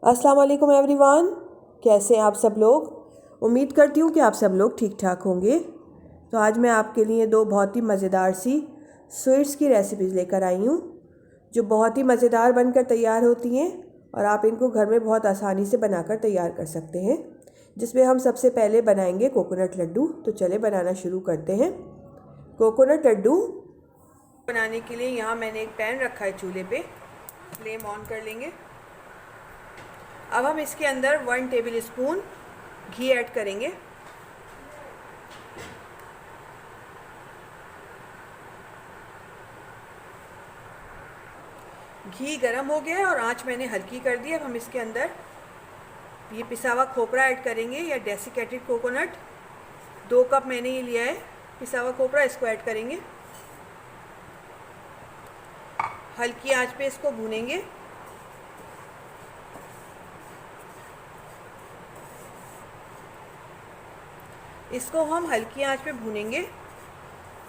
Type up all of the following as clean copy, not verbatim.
अस्सलाम वालेकुम एवरीवन, कैसे हैं आप सब लोग। उम्मीद करती हूँ कि आप सब लोग ठीक ठाक होंगे। तो आज मैं आपके लिए दो बहुत ही मज़ेदार सी स्वीट्स की रेसिपीज़ लेकर आई हूँ जो बहुत ही मज़ेदार बनकर तैयार होती हैं और आप इनको घर में बहुत आसानी से बनाकर तैयार कर सकते हैं। जिसमें हम सबसे पहले बनाएंगे कोकोनट लड्डू। तो चले बनाना शुरू करते हैं। कोकोनट लड्डू बनाने के लिए यहाँ मैंने एक पैन रखा है चूल्हे पे। फ्लेम ऑन कर लेंगे। अब हम इसके अंदर 1 टेबल स्पून घी ऐड करेंगे। घी गरम हो गया है और आंच मैंने हल्की कर दी। अब हम इसके अंदर ये पिसा हुआ खोपरा ऐड करेंगे या डेसिकेटेड कोकोनट। 2 कप मैंने ये लिया है पिसा हुआ खोपरा, इसको ऐड करेंगे। हल्की आंच पे इसको भूनेंगे। इसको हम हल्की आंच पे भूनेंगे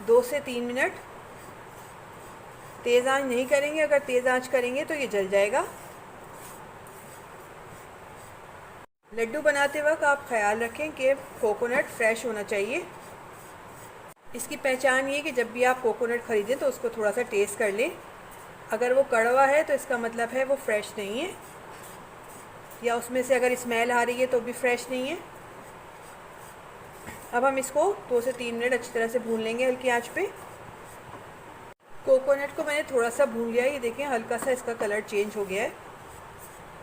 2 से 3 मिनट। तेज़ आंच नहीं करेंगे, अगर तेज़ आंच करेंगे तो ये जल जाएगा। लड्डू बनाते वक्त आप ख्याल रखें कि कोकोनट फ्रेश होना चाहिए। इसकी पहचान ये कि जब भी आप कोकोनट ख़रीदें तो उसको थोड़ा सा टेस्ट कर लें। अगर वो कड़वा है तो इसका मतलब है वो फ्रेश नहीं है, या उसमें से अगर स्मेल आ रही है तो भी फ्रेश नहीं है। अब हम इसको 2 से 3 मिनट अच्छी तरह से भून लेंगे हल्की आंच पे। कोकोनट को मैंने थोड़ा सा भून लिया है, ये देखें हल्का सा इसका कलर चेंज हो गया है।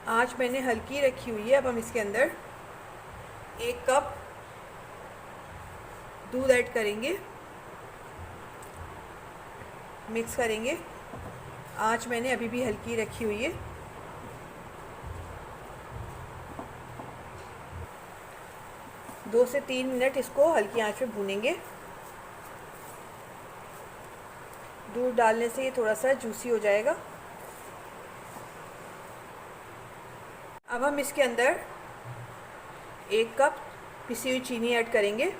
आंच मैंने हल्की रखी हुई है। अब हम इसके अंदर 1 कप दूध ऐड करेंगे, मिक्स करेंगे। आंच मैंने अभी भी हल्की रखी हुई है। दो से 3 मिनट इसको हल्की आंच पे भूनेंगे। दूध डालने से ये थोड़ा सा जूसी हो जाएगा। अब हम इसके अंदर 1 कप पिसी हुई चीनी ऐड करेंगे।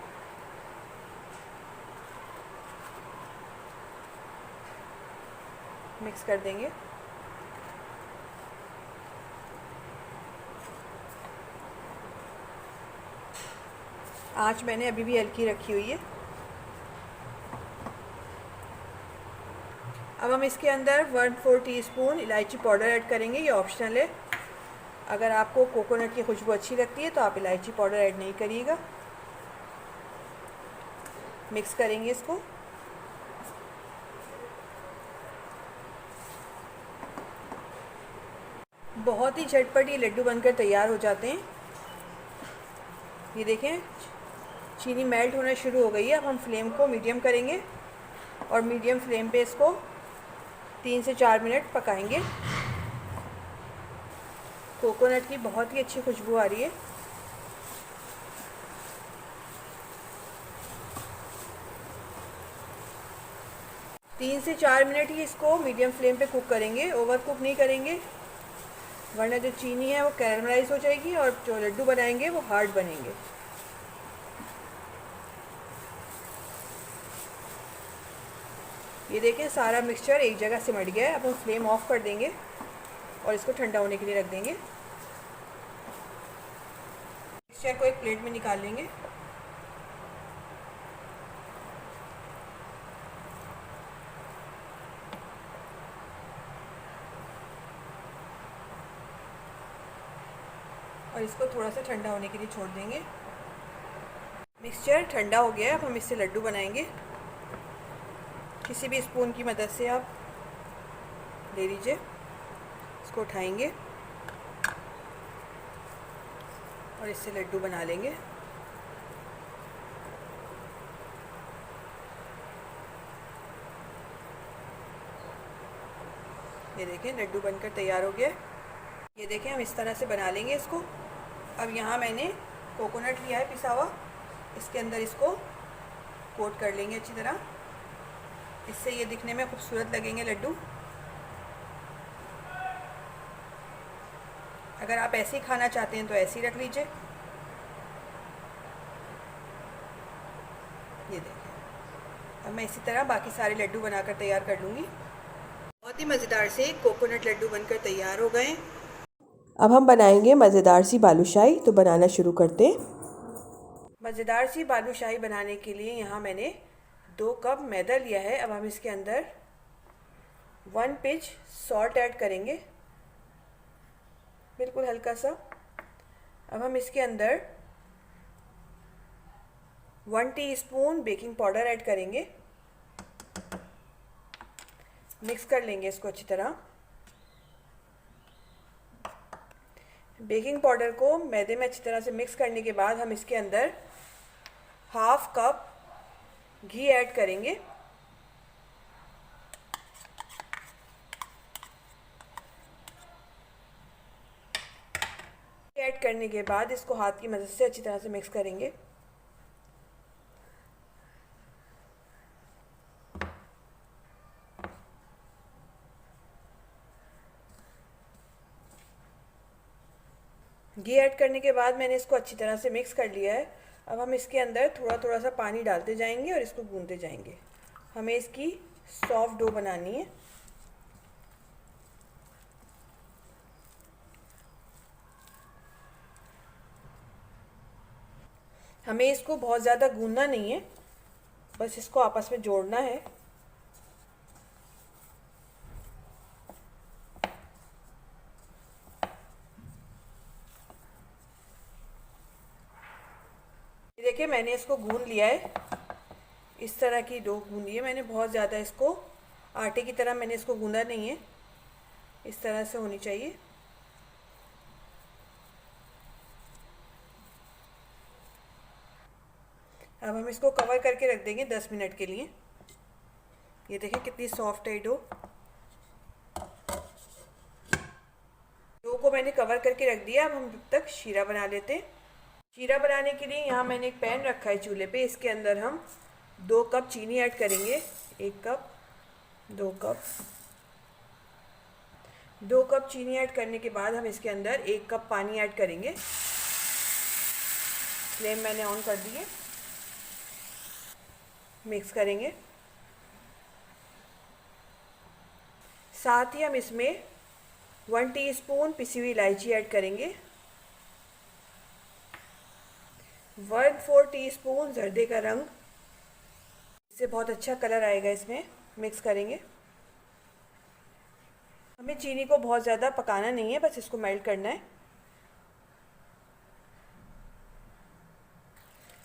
मिक्स कर देंगे। आंच मैंने अभी भी हल्की रखी हुई है। अब हम इसके अंदर 1/4 टीस्पून इलायची पाउडर ऐड करेंगे। ये ऑप्शनल है। अगर आपको कोकोनट की खुशबू अच्छी लगती है तो आप इलायची पाउडर ऐड नहीं करिएगा। मिक्स करेंगे इसको। बहुत ही झटपट ये लड्डू बनकर तैयार हो जाते हैं। ये देखें चीनी मेल्ट होना शुरू हो गई है। अब हम फ्लेम को मीडियम करेंगे और मीडियम फ्लेम पे इसको 3 से 4 मिनट पकाएंगे। कोकोनट की बहुत ही अच्छी खुशबू आ रही है। तीन से 4 मिनट ही इसको मीडियम फ्लेम पे कुक करेंगे, ओवर कुक नहीं करेंगे, वरना जो चीनी है वो कैरमलाइज हो जाएगी और जो लड्डू बनाएंगे वो हार्ड बनेंगे। ये देखें सारा मिक्सचर एक जगह सिमट गया है। अब हम फ्लेम ऑफ कर देंगे और इसको ठंडा होने के लिए रख देंगे। मिक्सचर को एक प्लेट में निकाल लेंगे। और इसको थोड़ा सा ठंडा होने के लिए छोड़ देंगे। मिक्सचर ठंडा हो गया है। अब हम इससे लड्डू बनाएंगे। किसी भी स्पून की मदद से आप ले लीजिए। इसको उठाएंगे और इससे लड्डू बना लेंगे। ये देखें लड्डू बनकर तैयार हो गया। ये देखें हम इस तरह से बना लेंगे इसको। अब यहाँ मैंने कोकोनट लिया है पिसा हुआ, इसके अंदर इसको कोट कर लेंगे अच्छी तरह। इससे ये दिखने में खूबसूरत लगेंगे लड्डू। अगर आप ऐसे ही खाना चाहते हैं तो ऐसे ही रख लीजिए। ये देखें अब मैं इसी तरह बाकी सारे लड्डू बनाकर तैयार कर लूँगी। बहुत ही मज़ेदार से कोकोनट लड्डू बनकर तैयार हो गए। अब हम बनाएंगे मज़ेदार सी बालूशाही। तो बनाना शुरू करते हैं। मज़ेदार सी बालूशाही बनाने के लिए यहाँ मैंने 2 कप मैदा लिया है। अब हम इसके अंदर 1 पिंच सॉल्ट ऐड करेंगे, बिल्कुल हल्का सा। अब हम इसके अंदर 1 टीस्पून बेकिंग पाउडर ऐड करेंगे। मिक्स कर लेंगे इसको अच्छी तरह। बेकिंग पाउडर को मैदे में अच्छी तरह से मिक्स करने के बाद हम इसके अंदर 1/2 कप घी ऐड करेंगे। ऐड करने के बाद इसको हाथ की मदद से अच्छी तरह से मिक्स करेंगे। घी ऐड करने के बाद मैंने इसको अच्छी तरह से मिक्स कर लिया है। अब हम इसके अंदर थोड़ा थोड़ा सा पानी डालते जाएंगे और इसको गूंदते जाएंगे। हमें इसकी सॉफ्ट डो बनानी है। हमें इसको बहुत ज़्यादा गूंदना नहीं है, बस इसको आपस में जोड़ना है। देखिए मैंने इसको गूंद लिया है। इस तरह की डो गूंदी है मैंने। बहुत ज़्यादा इसको आटे की तरह मैंने इसको गूंदा नहीं है। इस तरह से होनी चाहिए। अब हम इसको कवर करके रख देंगे 10 मिनट के लिए। ये देखिए कितनी सॉफ्ट है डो। डो को मैंने कवर करके रख दिया। अब हम जब तक शीरा बना लेते हैं। शीरा बनाने के लिए यहाँ मैंने एक पैन रखा है चूल्हे पे। इसके अंदर हम 2 कप चीनी ऐड करेंगे। 1 कप, 2 कप। 2 कप चीनी ऐड करने के बाद हम इसके अंदर 1 कप पानी ऐड करेंगे। फ्लेम मैंने ऑन कर दी है। मिक्स करेंगे। साथ ही हम इसमें 1 टीस्पून पिसी हुई इलायची ऐड करेंगे। 1/4 टीस्पून जर्दे का रंग, इससे बहुत अच्छा कलर आएगा इसमें। मिक्स करेंगे। हमें चीनी को बहुत ज़्यादा पकाना नहीं है, बस इसको मेल्ट करना है।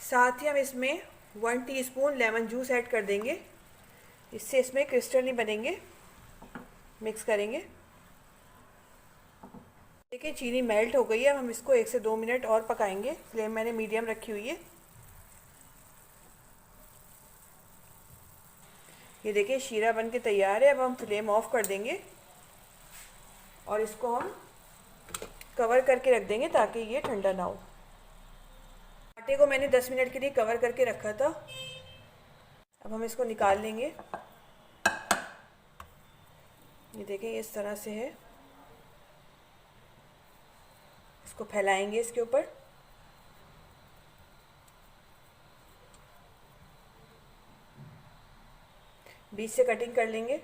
साथ ही हम इसमें 1 टीस्पून लेमन जूस ऐड कर देंगे। इससे इसमें क्रिस्टल नहीं बनेंगे। मिक्स करेंगे। देखिए चीनी मेल्ट हो गई है। अब हम इसको 1 से 2 मिनट और पकाएंगे। फ्लेम मैंने मीडियम रखी हुई है। ये देखिए शीरा बन के तैयार है। अब हम फ्लेम ऑफ कर देंगे और इसको हम कवर करके रख देंगे ताकि ये ठंडा ना हो। आटे को मैंने 10 मिनट के लिए कवर करके रखा था। अब हम इसको निकाल लेंगे। ये देखें इस तरह से है। इसको फैलाएंगे इसके ऊपर। बीच से कटिंग कर लेंगे।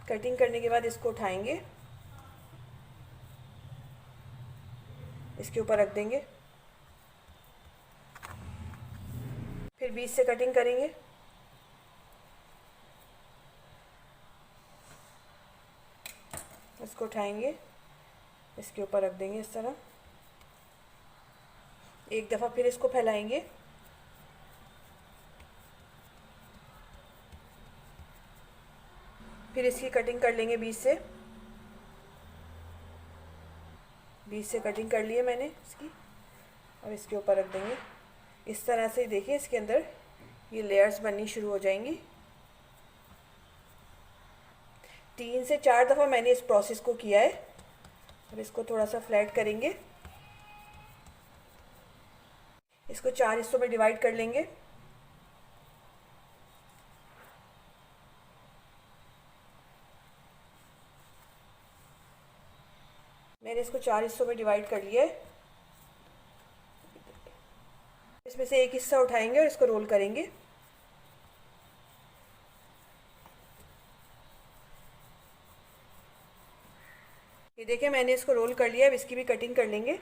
कटिंग करने के बाद इसको उठाएंगे, इसके ऊपर रख देंगे। फिर बीच से कटिंग करेंगे। इसको उठाएंगे, इसके ऊपर रख देंगे इस तरह। एक दफ़ा फिर इसको फैलाएंगे। फिर इसकी कटिंग कर लेंगे बीच से। बीच से कटिंग कर ली है मैंने इसकी और इसके ऊपर रख देंगे। इस तरह से देखिए इसके अंदर ये लेयर्स बननी शुरू हो जाएंगी। 3 से 4 दफ़ा मैंने इस प्रोसेस को किया है। अब इसको थोड़ा सा फ्लैट करेंगे। इसको 4 हिस्सों में डिवाइड कर लेंगे। मैंने इसको 4 हिस्सों में डिवाइड कर लिया है। इसमें से एक हिस्सा उठाएंगे और इसको रोल करेंगे। ये देखिए मैंने इसको रोल कर लिया। अब इसकी भी कटिंग कर लेंगे,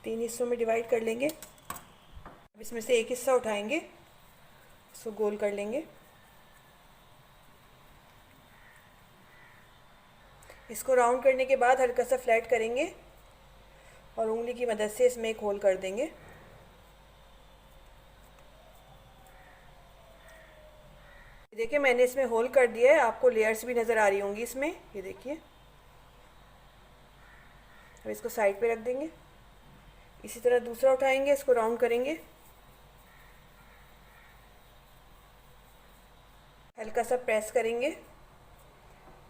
3 हिस्सों में डिवाइड कर लेंगे। अब इसमें से एक हिस्सा उठाएंगे, इसको गोल कर लेंगे। इसको राउंड करने के बाद हल्का सा फ्लैट करेंगे और उंगली की मदद से इसमें एक होल कर देंगे। देखिए मैंने इसमें होल कर दिया है, आपको लेयर्स भी नज़र आ रही होंगी इसमें। ये देखिए, अब इसको साइड पे रख देंगे। इसी तरह दूसरा उठाएंगे, इसको राउंड करेंगे, हल्का सा प्रेस करेंगे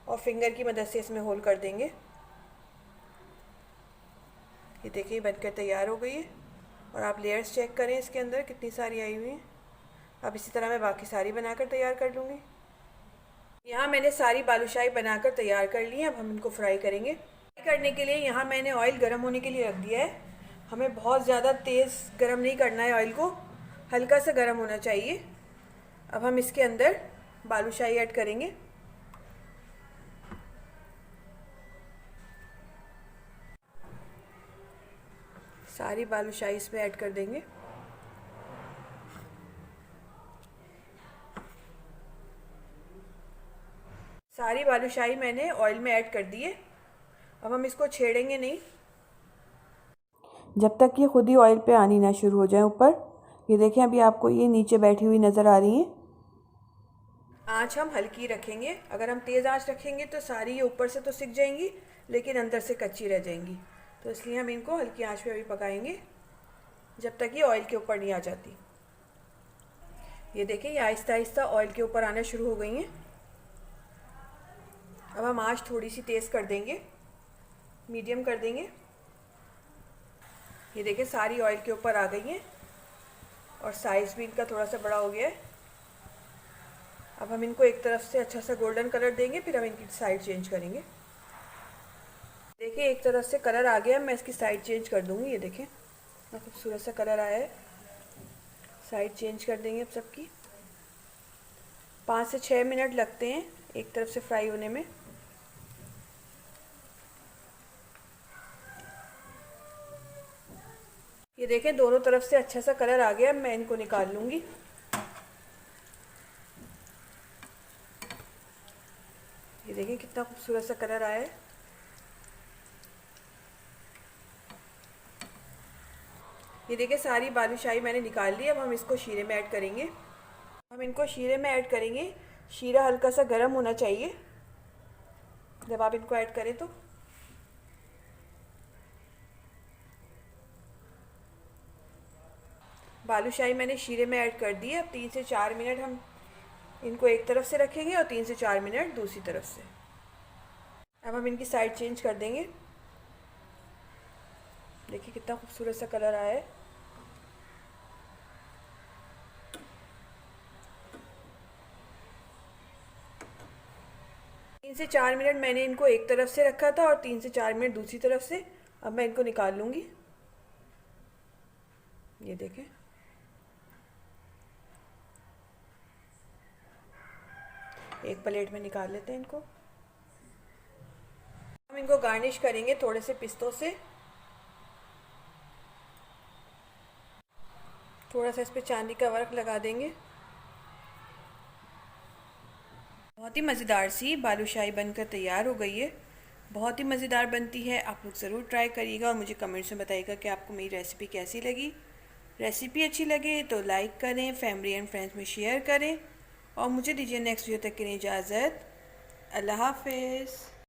और फिंगर की मदद से इसमें होल कर देंगे। ये देखिए बनकर तैयार हो गई है। और आप लेयर्स चेक करें इसके अंदर कितनी सारी आई हुई हैं। अब इसी तरह मैं बाकी सारी बनाकर तैयार कर लूँगी। यहाँ मैंने सारी बालूशाही बनाकर तैयार कर ली है। अब हम इनको फ्राई करेंगे। फ्राई करने के लिए यहाँ मैंने ऑयल गर्म होने के लिए रख दिया है। हमें बहुत ज़्यादा तेज़ गर्म नहीं करना है, ऑयल को हल्का सा गर्म होना चाहिए। अब हम इसके अंदर बालूशाही ऐड करेंगे। सारी बालूशाही इसमें ऐड कर देंगे। सारी बालूशाही मैंने ऑयल में ऐड कर दी है। अब हम इसको छेड़ेंगे नहीं जब तक ये खुद ही ऑयल पे आनी ना शुरू हो जाए ऊपर। ये देखें अभी आपको ये नीचे बैठी हुई नज़र आ रही हैं। आँच हम हल्की रखेंगे। अगर हम तेज़ आँच रखेंगे तो सारी ये ऊपर से तो सिक जाएंगी लेकिन अंदर से कच्ची रह जाएंगी, तो इसलिए हम इनको हल्की आँच पे अभी पकाएंगे जब तक ये ऑयल के ऊपर नहीं आ जाती। ये देखें ये आहिस्ता आहिस्ता ऑयल के ऊपर आना शुरू हो गई हैं। अब हम आँच थोड़ी सी तेज़ कर देंगे, मीडियम कर देंगे। ये देखिए सारी ऑयल के ऊपर आ गई हैं और साइज़ भी इनका थोड़ा सा बड़ा हो गया है। अब हम इनको एक तरफ से अच्छा सा गोल्डन कलर देंगे, फिर हम इनकी साइड चेंज करेंगे। देखिए एक तरफ से कलर आ गया, मैं इसकी साइड चेंज कर दूँगी। ये देखें कितना खूबसूरत सा कलर आया है। साइड चेंज कर देंगे अब सबकी। 5 से 6 मिनट लगते हैं एक तरफ से फ्राई होने में। ये देखें दोनों तरफ से अच्छा सा कलर आ गया। मैं इनको निकाल लूँगी। ये देखें कितना खूबसूरत सा कलर आया है। ये देखिए सारी बालूशाही मैंने निकाल ली। अब हम इसको शीरे में ऐड करेंगे। हम इनको शीरे में ऐड करेंगे। शीरा हल्का सा गर्म होना चाहिए जब आप इनको ऐड करें तो। बालूशाही मैंने शीरे में ऐड कर दी है। अब 3 से 4 मिनट हम इनको एक तरफ से रखेंगे और 3 से 4 मिनट दूसरी तरफ से। अब हम इनकी साइड चेंज कर देंगे। देखिए कितना खूबसूरत सा कलर आया है। तीन से 4 मिनट मैंने इनको एक तरफ से रखा था और 3 से 4 मिनट दूसरी तरफ से। अब मैं इनको निकाल लूँगी। ये देखें एक प्लेट में निकाल लेते हैं इनको। हम इनको गार्निश करेंगे थोड़े से पिस्तों से। थोड़ा सा इस पे चांदी का वर्क लगा देंगे। बहुत ही मज़ेदार सी बालूशाही बनकर तैयार हो गई है। बहुत ही मज़ेदार बनती है। आप लोग ज़रूर ट्राई करिएगा और मुझे कमेंट्स में बताइएगा कि आपको मेरी रेसिपी कैसी लगी। रेसिपी अच्छी लगे तो लाइक करें, फैमिली एंड फ्रेंड्स में शेयर करें और मुझे दीजिए नेक्स्ट वीडियो तक के लिए इजाज़त। अल्लाह हाफ़िज़।